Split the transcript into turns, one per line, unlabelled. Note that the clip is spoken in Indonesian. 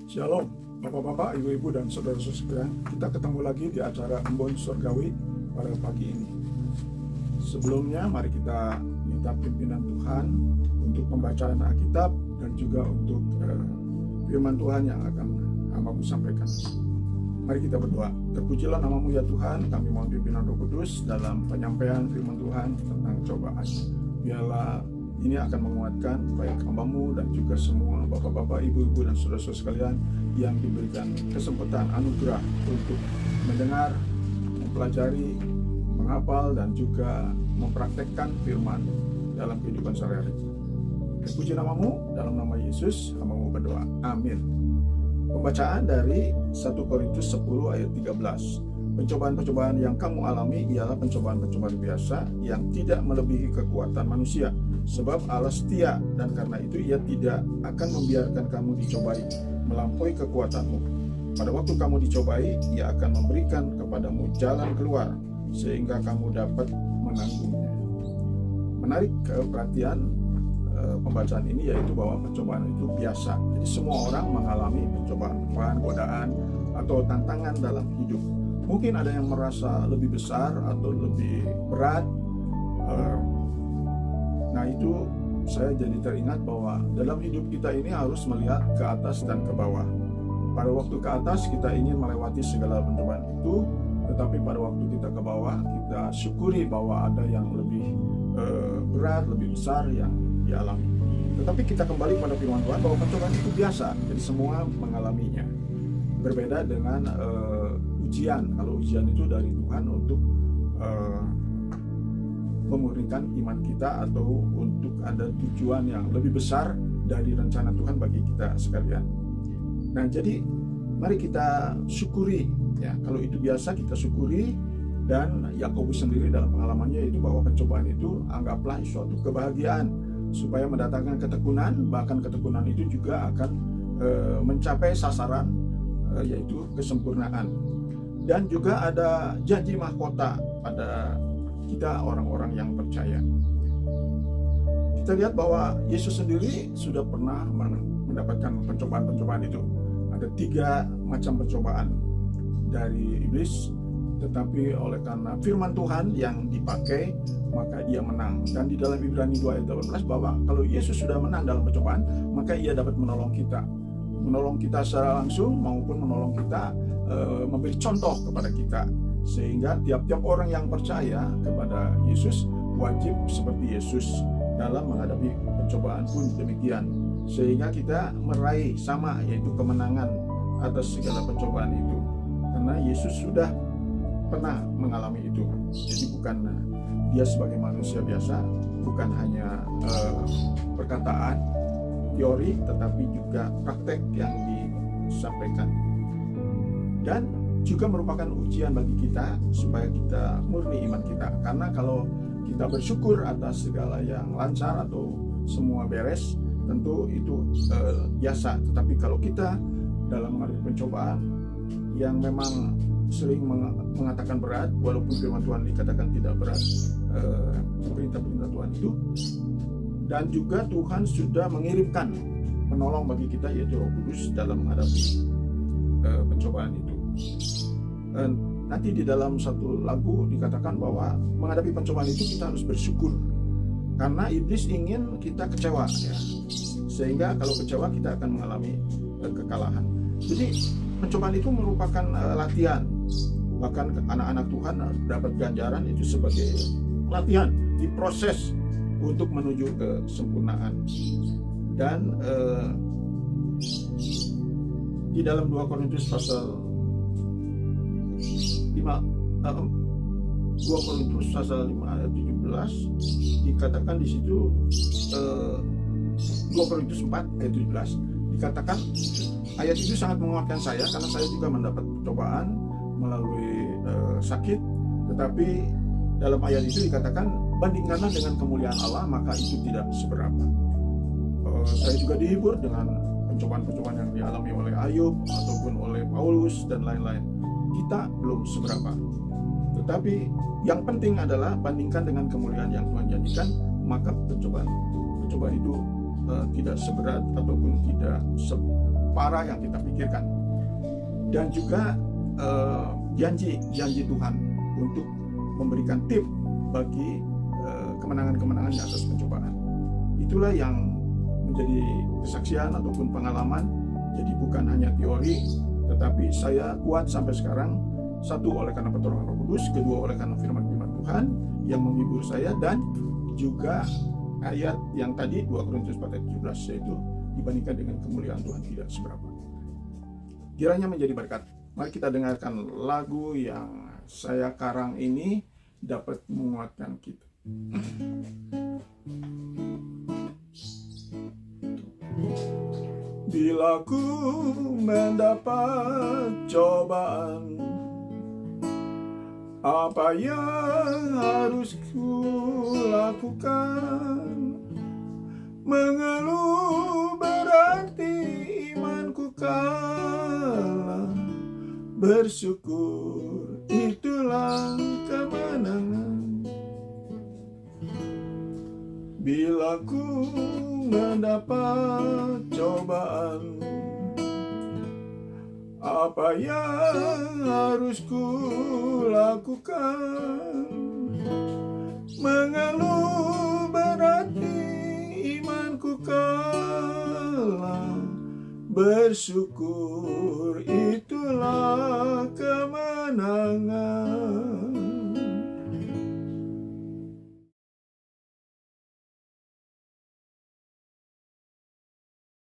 Shalom, Bapak-bapak, Ibu-ibu, dan saudara-saudara sekalian. Kita ketemu lagi di acara Embon Surgawi pada pagi ini. Sebelumnya, mari kita minta pimpinan Tuhan untuk pembacaan Alkitab dan juga untuk firman Tuhan yang akan hamba-Mu sampaikan. Mari kita berdoa. Terpujilah nama-Mu ya Tuhan, kami mohon pimpinan Roh Kudus dalam penyampaian firman Tuhan tentang cobaan. Biarlah ini akan menguatkan baik hamba-Mu dan juga semua bapak-bapak, ibu-ibu, dan saudara-saudara sekalian yang diberikan kesempatan anugerah untuk mendengar, mempelajari, menghafal, dan juga mempraktekkan firman dalam kehidupan sehari-hari. Terpuji nama-Mu, dalam nama Yesus hamba-Mu berdoa. Amin. Pembacaan dari 1 Korintus 10 ayat 13. Pencobaan-pencobaan yang kamu alami ialah pencobaan-pencobaan biasa yang tidak melebihi kekuatan manusia. Sebab Allah setia, dan karena itu Ia tidak akan membiarkan kamu dicobai melampaui kekuatanmu. Pada waktu kamu dicobai, Ia akan memberikan kepadamu jalan keluar sehingga kamu dapat menanggungnya. Menarik perhatian pembacaan ini yaitu bahwa pencobaan itu biasa. Jadi semua orang mengalami pencobaan-pencobaan, godaan, atau tantangan dalam hidup. Mungkin ada yang merasa lebih besar atau lebih berat. Nah itu saya jadi teringat bahwa dalam hidup kita ini harus melihat ke atas dan ke bawah. Pada waktu ke atas kita ingin melewati segala pencobaan itu, tetapi pada waktu kita ke bawah kita syukuri bahwa ada yang lebih berat, lebih besar yang dialami. Tetapi kita kembali pada firman Tuhan bahwa pencobaan itu biasa, jadi semua mengalaminya. Berbeda dengan ujian. Kalau ujian itu dari Tuhan untuk memurnikan iman kita atau untuk ada tujuan yang lebih besar dari rencana Tuhan bagi kita sekalian. Nah, jadi mari kita syukuri ya. Kalau itu biasa kita syukuri, dan Yakobus sendiri dalam pengalamannya itu bahwa pencobaan itu anggaplah suatu kebahagiaan supaya mendatangkan ketekunan, bahkan ketekunan itu juga akan mencapai sasaran yaitu kesempurnaan. Dan juga ada janji mahkota pada kita orang-orang yang percaya. Kita lihat bahwa Yesus sendiri sudah pernah mendapatkan pencobaan-pencobaan itu. Ada 3 macam pencobaan dari iblis, tetapi oleh karena firman Tuhan yang dipakai, maka ia menang. Dan di dalam Ibrani 2 ayat 18 bahwa kalau Yesus sudah menang dalam pencobaan, maka ia dapat menolong kita. Menolong kita secara langsung maupun menolong kita memberi contoh kepada kita. Sehingga tiap-tiap orang yang percaya kepada Yesus wajib seperti Yesus dalam menghadapi pencobaan pun demikian. Sehingga kita meraih sama, yaitu kemenangan atas segala pencobaan itu. Karena Yesus sudah pernah mengalami itu. Jadi bukan dia sebagai manusia biasa, bukan hanya perkataan, teori, tetapi juga praktek yang disampaikan. Dan juga merupakan ujian bagi kita supaya kita murni iman kita. Karena kalau kita bersyukur atas segala yang lancar atau semua beres, tentu itu biasa. Tetapi kalau kita dalam menghadapi pencobaan yang memang sering mengatakan berat, walaupun firman Tuhan dikatakan tidak berat, perintah-perintah Tuhan itu, dan juga Tuhan sudah mengirimkan penolong bagi kita yaitu Roh Kudus dalam menghadapi pencobaan itu. Nanti di dalam satu lagu dikatakan bahwa menghadapi pencobaan itu kita harus bersyukur, karena iblis ingin kita kecewa ya. Sehingga kalau kecewa kita akan mengalami kekalahan. Jadi pencobaan itu merupakan latihan. Bahkan anak-anak Tuhan dapat ganjaran itu sebagai latihan, diproses untuk menuju kesempurnaan. Dan di dalam 2 Korintus pasal 2 Korintus pasal 5 ayat 17 dikatakan di situ, 2 Korintus 4 ayat 17 dikatakan, ayat itu sangat menguatkan saya karena saya juga mendapat cobaan melalui sakit, tetapi dalam ayat itu dikatakan bandingkanlah dengan kemuliaan Allah maka itu tidak seberapa. Saya juga dihibur dengan pencobaan-pencobaan yang dialami oleh Ayub ataupun oleh Paulus dan lain-lain. Kita belum seberapa, tetapi yang penting adalah bandingkan dengan kemuliaan yang Tuhan janjikan, maka pencobaan itu tidak seberat ataupun tidak separah yang kita pikirkan. Dan juga janji Tuhan untuk memberikan tip bagi kemenangan-kemenangan di atas pencobaan. Itulah yang menjadi kesaksian ataupun pengalaman. Jadi bukan hanya teori, tetapi saya kuat sampai sekarang. Satu, oleh karena pertolongan Roh Kudus. Kedua, oleh karena firman-firman Tuhan yang menghibur saya. Dan juga ayat yang tadi 2 Korintus 4 ayat 17, yaitu dibandingkan dengan kemuliaan Tuhan tidak seberapa. Kiranya menjadi berkat. Mari kita dengarkan lagu yang saya karang ini dapat menguatkan kita. Bila ku mendapat cobaan, apa yang harus ku lakukan? Mengeluh berarti imanku kalah, bersyukur itulah kemenangan. Bila ku mendapat cobaan, apa yang harus ku lakukan? Mengeluh berarti imanku kalah, bersyukur itu